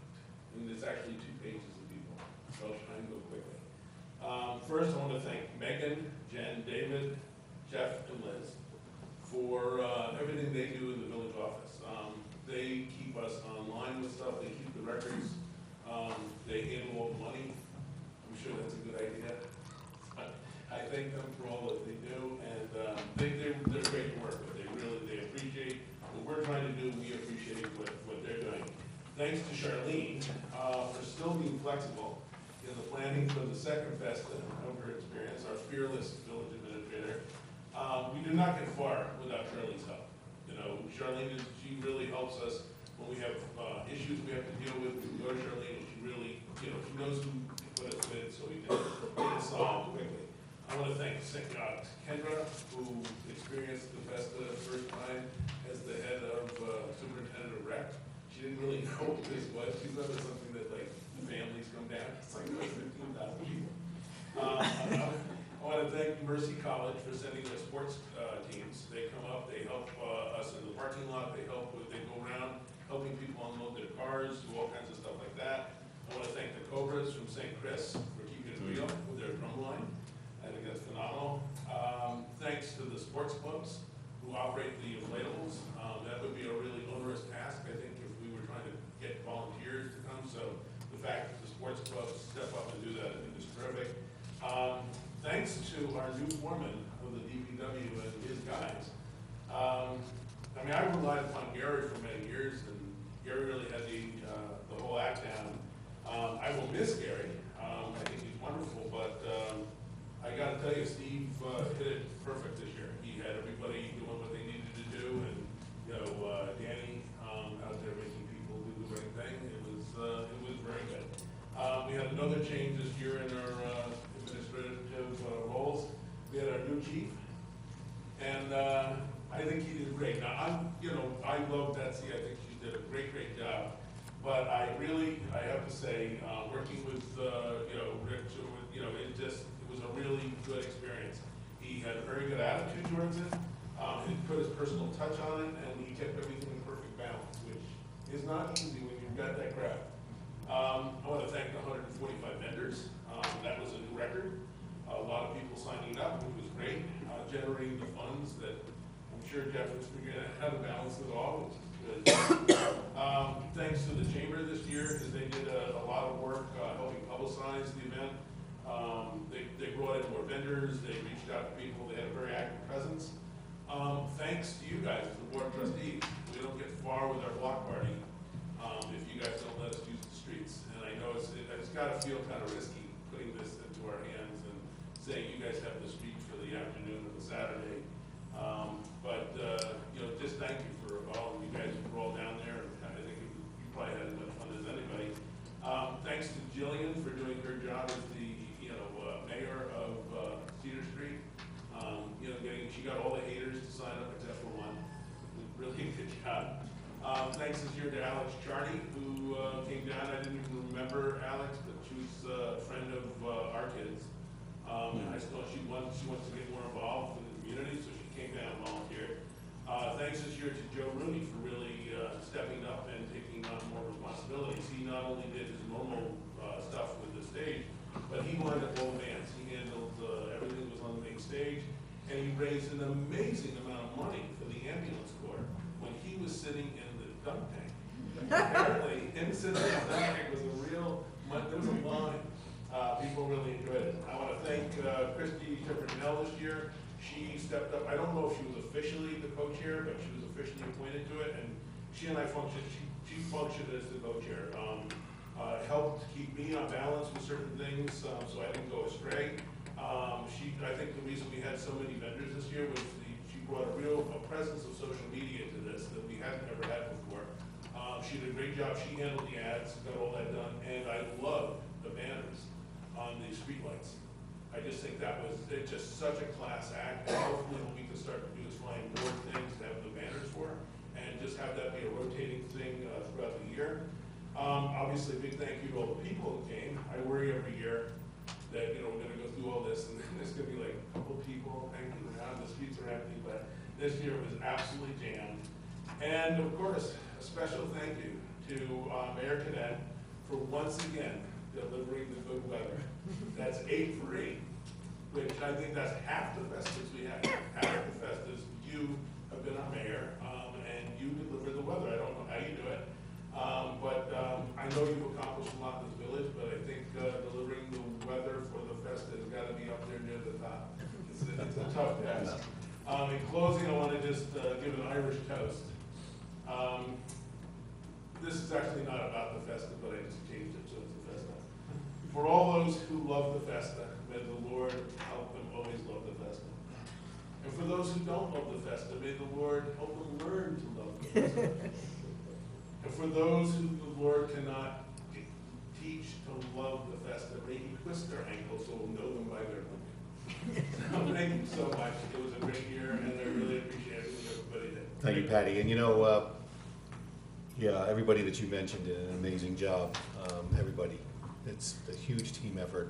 and there's actually 2 pages of people, so I'll try and go quickly. First, I want to thank Megan, Jen, David, Jeff, and Liz for everything they do in the village office. They keep us online with stuff, they keep the records, they handle all the money. I'm sure that's a good idea. I thank them for all that they do, and they're great to work with. They appreciate what we're trying to do. We appreciate what they're doing. Thanks to Charlene for still being flexible in the planning for the second festa of her experience, our fearless village administrator. We do not get far without Charlene's help. Charlene she really helps us when we have issues we have to deal with. We go to Charlene, and she really, she knows who to put us with, so we can get it solved quickly. I want to thank Kendra, who experienced the Festa the first time as the head of superintendent of rec. She didn't really know what this was. She thought it was something that families come down. It's like 15,000 people. I want to thank Mercy College for sending their sports teams. They come up, they help us in the parking lot, they go around helping people unload their cars, do all kinds of stuff like that. I want to thank the Cobras from St. Chris for keeping it real with their drum line. I think that's phenomenal. Thanks to the sports clubs who operate the inflatables. That would be a really onerous task, I think, if we were trying to get volunteers to come. So the fact that the sports clubs step up and do that, I think is terrific. Thanks to our new foreman of the DPW and his guys. I mean, I relied upon Gary for many years, and Gary really had the whole act down. I will miss Gary. I think he's wonderful, but I got to tell you, Steve hit it perfect this year. He had everybody doing what they needed to do, and Danny out there making people do the right thing. It was very good. We had another change this year in our administrative roles. We had our new chief, and I think he did great. Now, I love Betsy. I think she did a great job. But I have to say, working with, Rich, it was a really good experience. He had a very good attitude towards it. He put his personal touch on it, and he kept everything in perfect balance, which is not easy when you've got that crowd. I want to thank the 145 vendors. That was a new record. A lot of people signing up, which was great. Generating the funds that I'm sure Jeff was figuring out how to balance it all, which is good. Thanks to the chamber this year, because they did a lot of work helping publicize the event. They brought in more vendors. They reached out to people. They had a very active presence. Thanks to you guys, the board of trustees. We don't get far with our block party if you guys don't let us use the streets. And I know it's got to feel kind of risky putting this into our hands and saying you guys have the streets for the afternoon of the Saturday. Just thank you for all of you guys who were all down there. I think you probably had as much fun as anybody. Thanks to Jillian for doing her job as the mayor of Cedar Street. She got all the haters to sign up except for one. Really good job. Thanks this year to Alex Charney, who came down. I didn't even remember Alex, but she was a friend of our kids. I saw she wants to get more involved in the community, so she came down and volunteered. Thanks this year to Joe Rooney for really stepping up and taking on more responsibilities. He not only did his normal stuff with the stage, but he lined up all the bands. He handled everything that was on the main stage, and he raised an amazing amount of money for the ambulance corps when he was sitting in the dunk tank. Apparently, him sitting in the dunk tank was there was a line. People really enjoyed it. I want to thank Christy Tippernell this year. She stepped up. I don't know if she was officially the co-chair, but she was officially appointed to it, and she and I functioned. She functioned as the co-chair. Helped keep me on balance with certain things, so I didn't go astray. I think the reason we had so many vendors this year was she brought a presence of social media to this that we hadn't ever had before. She did a great job. She handled the ads, got all that done, and I loved the banners on the streetlights. I just think it's just such a class act, and hopefully what we can start to do is find more things to have the banners for, and just have that be a rotating thing throughout the year. Obviously, a big thank you to all the people who came. I worry every year that we're going to go through all this, and then there's going to be like a couple people hanging around, the streets are empty, but this year was absolutely jammed. And of course, a special thank you to Mayor Cadet for once again delivering the good weather. That's 8 for 8, which I think that's half the festives we have. Half the festives, you have been our mayor, and you deliver the weather. I don't know how you do it, but I know you've accomplished a lot in this village, but I think delivering the weather for the fest has got to be up there near the top. It's a tough task. In closing, I want to just give an Irish toast. This is actually not about the festa, but I just changed it so it's a festa. For all those who love the festa, may the Lord help them always love the festa. And for those who don't love the festa, may the Lord help them learn to love the festa. And for those who the Lord cannot teach to love the festa, may He twist their ankles so we'll know them by their look. So thank you so much. It was a great year, and I really appreciate what everybody did. Thank you, Patty. And yeah, everybody that you mentioned did an amazing job. Everybody. It's a huge team effort.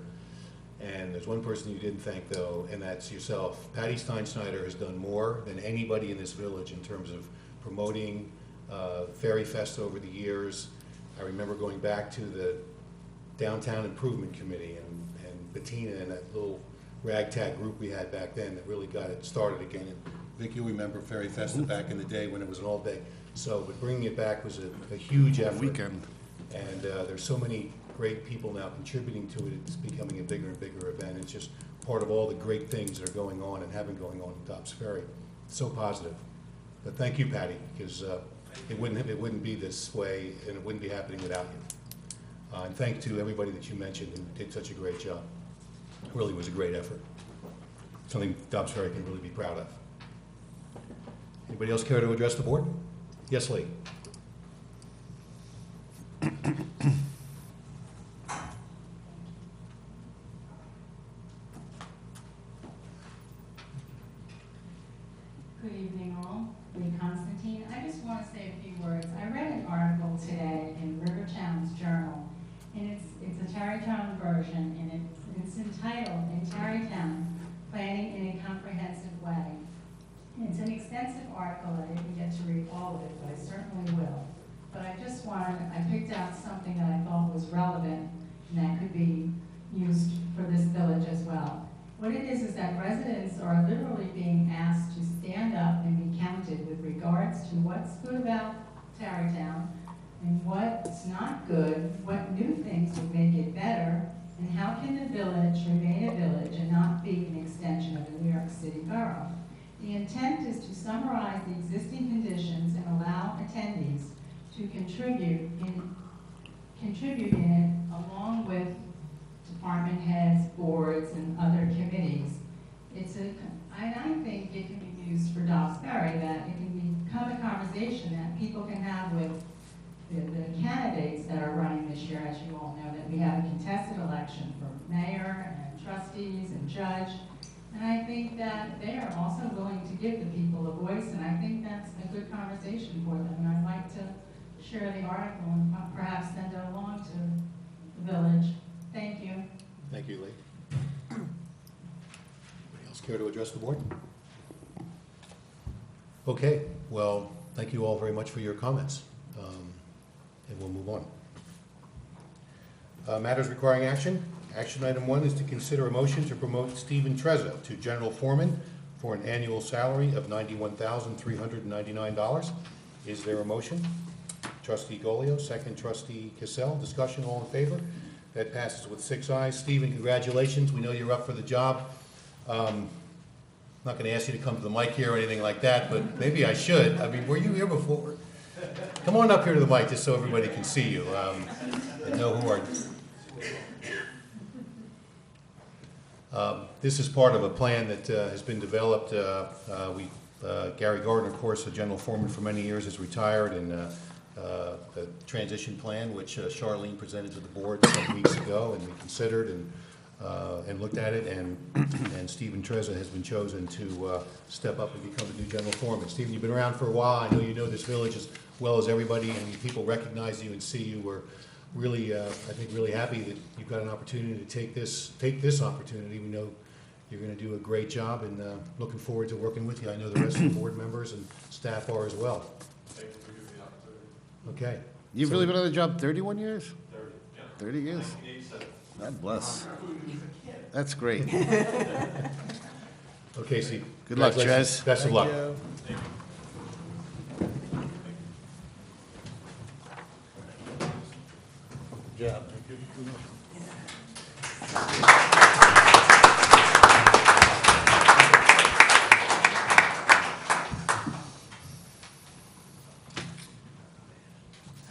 And there's one person you didn't thank, though, and that's yourself. Patty Steinschneider has done more than anybody in this village in terms of promoting Ferry Fest over the years. I remember going back to the Downtown Improvement Committee and Bettina and that little ragtag group we had back then that really got it started again. And Vic, you remember Ferry Festa back in the day when it was an all-day. So, but bringing it back was a huge effort. Weekend. And there's so many great people now contributing to it. It's becoming a bigger and bigger event. It's just part of all the great things that are going on and have been going on in Dobbs Ferry. It's so positive. But thank you, Patty, because it wouldn't be this way, and it wouldn't be happening without you. And thank to everybody that you mentioned who did such a great job. It really was a great effort. Something Dobbs Ferry can really be proud of. Anybody else care to address the board? Yes, Lee. Good evening, all. Lee Constantine. I just want to say a few words. I read an article today in Rivertown's Journal, and it's a Tarrytown version, and it's entitled, "In Tarrytown, Planning in a Comprehensive Way." And it's an extensive article. I didn't get to read all of it, but I certainly will. But I picked out something that I thought was relevant and that could be used for this village as well. What it is that residents are literally being asked to stand up and be counted with regards to what's good about Tarrytown and what's not good, what new things would make it better, and how can the village remain a village and not be an extension of the New York City borough. The intent is to summarize the existing conditions and allow attendees to contribute in it along with department heads, boards, and other committees. I think it can be used for Dobbs Ferry, that it can become a conversation that people can have with the candidates that are running this year. As you all know, that we have a contested election for mayor and trustees and judge. And I think that they are also willing to give the people a voice, and I think that's a good conversation for them. And I'd like to share the article and perhaps send it along to the village. Thank you. Thank you, Lee. Anybody else care to address the board? Okay, well, thank you all very much for your comments, and we'll move on. Matters requiring action. Action item 1 is to consider a motion to promote Stephen Trezzo to general foreman for an annual salary of $91,399. Is there a motion? Trustee Golio, second trustee Cassell. Discussion, all in favor? That passes with 6 ayes. Stephen, congratulations. We know you're up for the job. I'm not going to ask you to come to the mic here or anything like that, but maybe I should. I mean, were you here before? Come on up here to the mic just so everybody can see you and know who are. This is part of a plan that has been developed. Gary Gardner, of course, the general foreman for many years, is retired, and the transition plan, which Charlene presented to the board some weeks ago, and we considered and looked at it, and Stephen Trezza has been chosen to step up and become the new general foreman. Stephen, you've been around for a while. I know you know this village as well as everybody, and people recognize you and see you. We're really, I think, really happy that you've got an opportunity to take this opportunity. We know you're going to do a great job, and looking forward to working with you. I know the rest of the board members and staff are as well. Thank you for giving me the opportunity. Okay. You've really been on the job 31 years? 30, yeah. 30 years? 1987. God bless. That's great. Okay, Steve. Good luck, Congratulations. Trez. Best of luck. Thank you. Good job.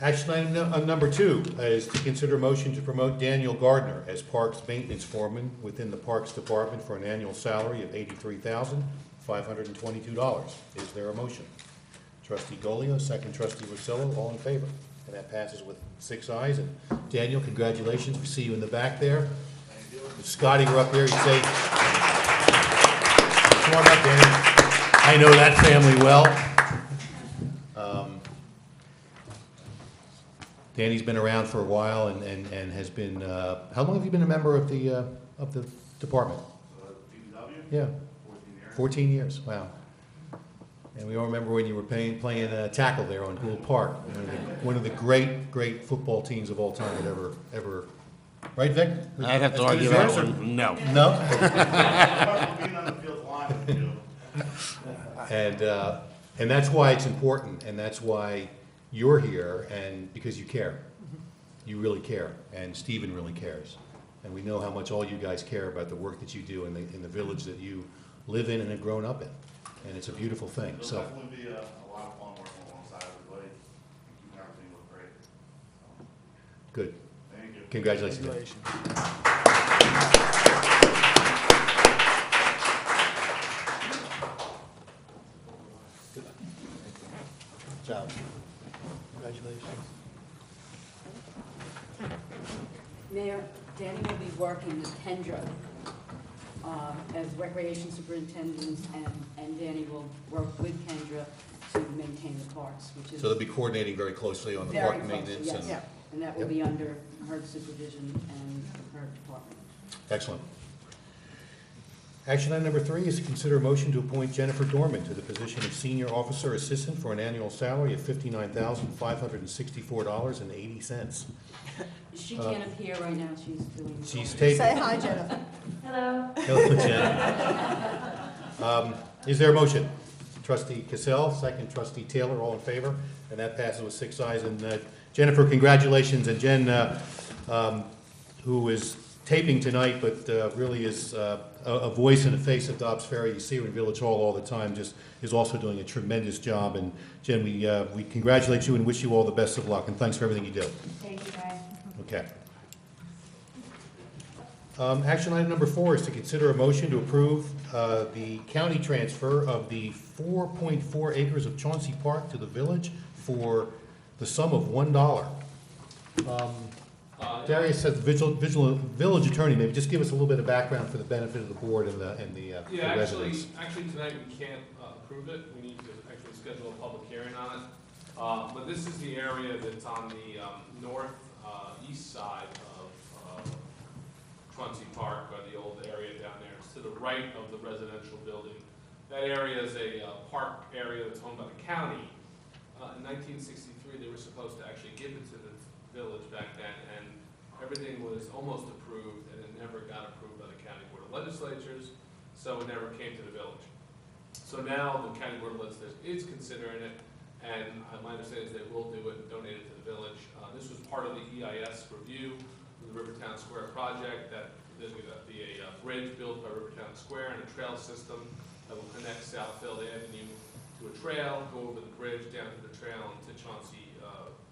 Action item number 2 is to consider a motion to promote Daniel Gardner as Parks Maintenance Foreman within the Parks Department for an annual salary of $83,522. Is there a motion? Trustee Golio, second trustee Rosillo, all in favor? And that passes with 6 ayes. And Daniel, congratulations. We see you in the back there. If Scotty were up here, he'd say, come on up, Daniel. I know that family well. Danny's been around for a while and has been, how long have you been a member of the department? PTW? Yeah. 14 years. 14 years, wow. And we all remember when you were playing tackle there on Gould Park. One of the great football teams of all time that ever, right, Vic? I'd have to As argue good that as theirs, or- one. No. No? Being on the field line with you. And that's why it's important, and that's why you're here, and because you care. You really care, and Stephen really cares. And we know how much all you guys care about the work that you do in the village that you live in and have grown up in. And it's a beautiful thing, It'll so. definitely be a lot of fun working alongside everybody, keeping everything look great. Good. Thank you. Congratulations. Good job. Congratulations. Mayor, Danny will be working with Kendra as recreation superintendent, and Danny will work with Kendra to maintain the parks, which is. So they'll be coordinating very closely on the Very park closely, maintenance yes. and. Yeah. And that will Yep. be under her supervision and her department. Excellent. Action item number 3 is to consider a motion to appoint Jennifer Dorman to the position of Senior Officer Assistant for an annual salary of $59,564.80. She can't appear right now, she's doing. She's taping. Say hi, Jennifer. Hello. Hello, Jen. Is there a motion? Trustee Cassell, second trustee Taylor, all in favor? And that passes with 6 ayes. And Jennifer, congratulations. And Jen, who is taping tonight, but really is a voice and a face of Dobbs Ferry. You see her in Village Hall all the time, just is also doing a tremendous job. And Jen, we congratulate you and wish you all the best of luck. And thanks for everything you do. Thank you, guys. Okay. Action item number 4 is to consider a motion to approve the county transfer of the 4.4 acres of Chauncey Park to the village for the sum of $1. Darius says village attorney, maybe just give us a little bit of background for the benefit of the board and the Yeah, residents. actually tonight we can't approve it. We need to actually schedule a public hearing on it. But this is the area that's on the northeast side of Chauncey Park, or the old area down there. It's to the right of the residential building. That area is a park area that's owned by the county. In 1963, they were supposed to actually give it to the village back then, and everything was almost approved, and it never got approved by the county board of legislatures, so it never came to the village. So now the county board of legislators is considering it, and my understanding is they will do it and donate it to the village. This was part of the EIS review of the Rivertown Square project, that there's going to be a bridge built by Rivertown Square and a trail system that will connect Southfield Avenue to a trail, go over the bridge down to the trail and to Chauncey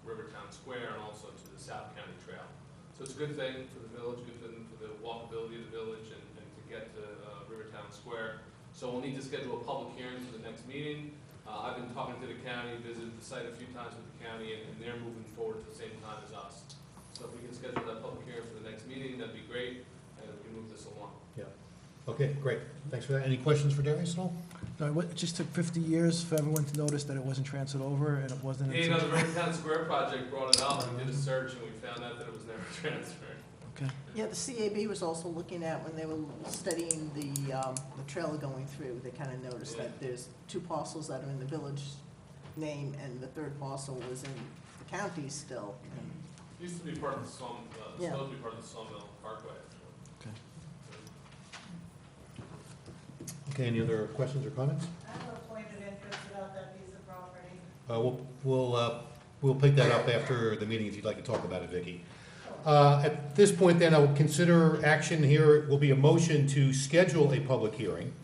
Rivertown Square, and also to the South County Trail. So it's a good thing for the village, good thing for the walkability of the village, and to get to Rivertown Square. So we'll need to schedule a public hearing for the next meeting. I've been talking to the county, visited the site a few times with the county, and they're moving forward at the same time as us. So if we can schedule that public hearing for the next meeting, that'd be great, and we can move this along. Yeah. Okay, great. Thanks for that. Any questions for Darius at all? No, it just took 50 years for everyone to notice that it wasn't transferred over, and it wasn't. Yeah, the Rivertown Square project brought it up, and we did a search, and we found out that it was never transferred. Okay. Yeah, the CAB was also looking at, when they were studying the trail going through, they kind of noticed that there's 2 parcels that are in the village name, and the 3rd parcel was in the county still. It used to be part of the Yeah. supposed to be part of the Sawmill Parkway. Okay, any other questions or comments? I have a point of interest about that piece of property. We'll pick that up after the meeting if you'd like to talk about it, Vicki. At this point then, I will consider action here will be a motion to schedule a public hearing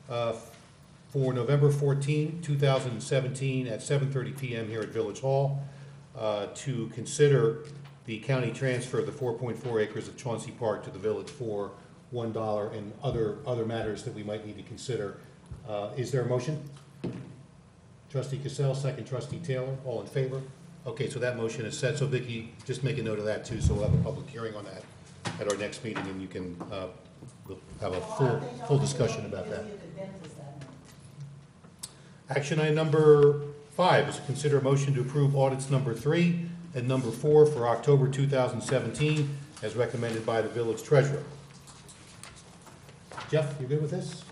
for November 14, 2017 at 7:30 PM here at Village Hall to consider the county transfer of the 4.4 acres of Chauncey Park to the village for $1 and other matters that we might need to consider. Is there a motion? Trustee Cassell, second trustee Taylor, all in favor? Okay, so that motion is set. So Vicki, just make a note of that too, so we'll have a public hearing on that at our next meeting, and you can, we'll have a full discussion about that. Action item number 5 is to consider a motion to approve audits number 3 and number 4 for October 2017 as recommended by the village treasurer. Jeff, you good with this?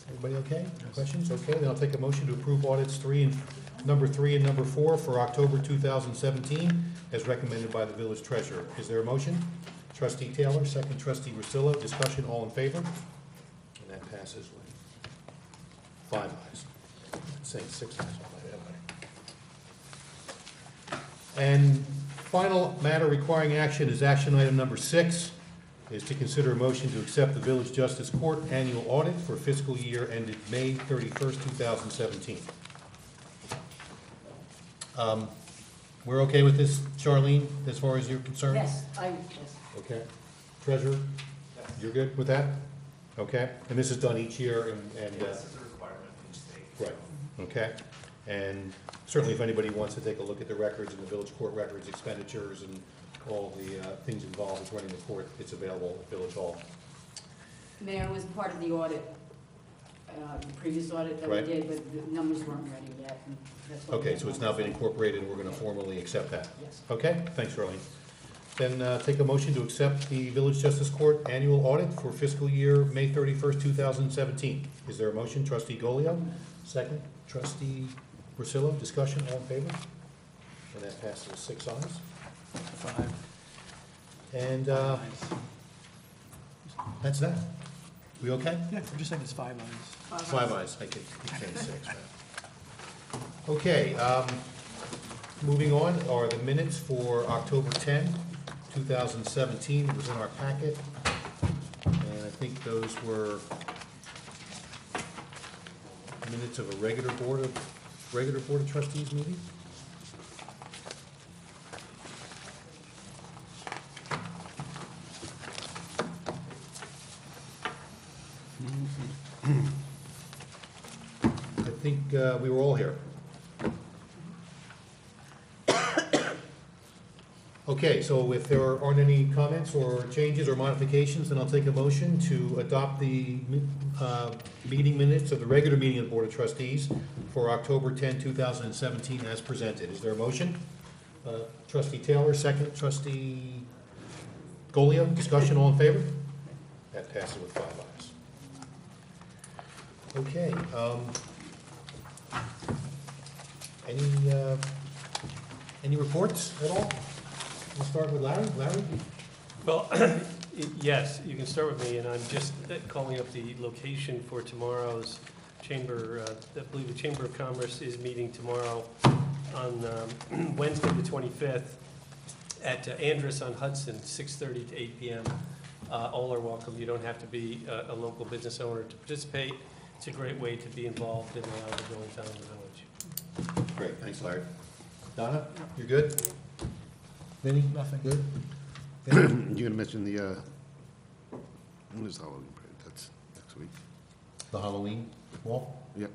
Everybody okay? Questions? Okay, then I'll take a motion to approve audits number 3 and number 4 for October 2017, as recommended by the village treasurer. Is there a motion? Trustee Taylor, second trustee Rosillo. Discussion, all in favor? And that passes with 5 ayes. I'm saying 6 ayes on my head. And final matter requiring action is action item number 6, is to consider a motion to accept the Village Justice Court annual audit for fiscal year ended May 31st, 2017. We're okay with this, Charlene, as far as you're concerned? Yes, yes. Okay. Treasurer, you're good with that? Okay. And this is done each year and. This is a requirement in state. Right, okay. And certainly if anybody wants to take a look at the records and the village court records, expenditures and all the things involved with running the court, it's available at Village Hall. Mayor, was part of the audit, the previous audit that we Right. did, but the numbers weren't ready yet. And that's what Okay, so it's now been incorporated and we're gonna formally accept that. Yes. Okay, thanks, Charlene. Then take a motion to accept the Village Justice Court annual audit for fiscal year May 31st, 2017. Is there a motion? Trustee Golio, second. Trustee Rosillo, discussion, all in favor? And that passes with 6 ayes. 5. And that's that. We okay? Yeah, I'm just saying it's 5 ayes. 5 ayes, I keep saying 6. man. Okay, moving on are the minutes for October 10, 2017. It was in our packet, and I think those were minutes of a regular board of trustees meeting. I think we were all here. Okay, so if there aren't any comments or changes or modifications, then I'll take a motion to adopt the meeting minutes of the regular meeting of the Board of Trustees for October 10, 2017 as presented. Is there a motion? Trustee Taylor, second. Trustee Golio, discussion, all in favor? That passes with 5 ayes. Okay. Any reports at all? We'll start with Larry. Larry? Well, yes, you can start with me, and I'm just calling up the location for tomorrow's chamber. I believe the Chamber of Commerce is meeting tomorrow on Wednesday, the 25th, at Andrus on Hudson, 6:30 to 8 p.m. All are welcome. You don't have to be a local business owner to participate. It's a great way to be involved in the going town of the village. Great, thanks, Larry. Donna, you're good? Vinnie? Nothing. Good? You're gonna mention the, when is Halloween parade? That's next week. The Halloween wall? Yep,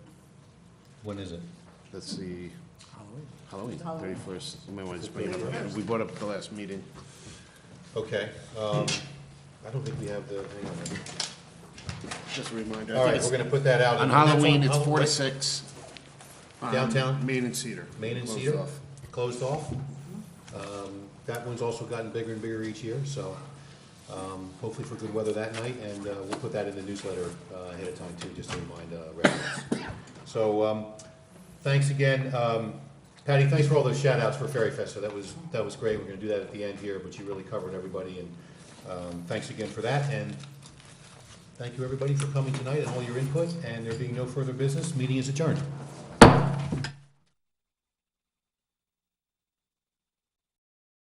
When is it? that's the Halloween, Halloween. 31st. You might want to just bring it up. We brought up at the last meeting. Okay. I don't think we have the, hang on a minute. Just a reminder. All right, we're gonna put that out. On And that's Halloween, it's 4 to right? 6. Downtown? Main and Cedar. Main and Closed Cedar? off. Closed off? That one's also gotten bigger and bigger each year, so hopefully for good weather that night, and we'll put that in the newsletter ahead of time too, just to remind residents. So, thanks again. Patty, thanks for all those shout outs for Ferry Fest, so that was great. We're gonna do that at the end here, but you really covered everybody, and thanks again for that, and thank you everybody for coming tonight and all your input, and there being no further business, meeting is adjourned.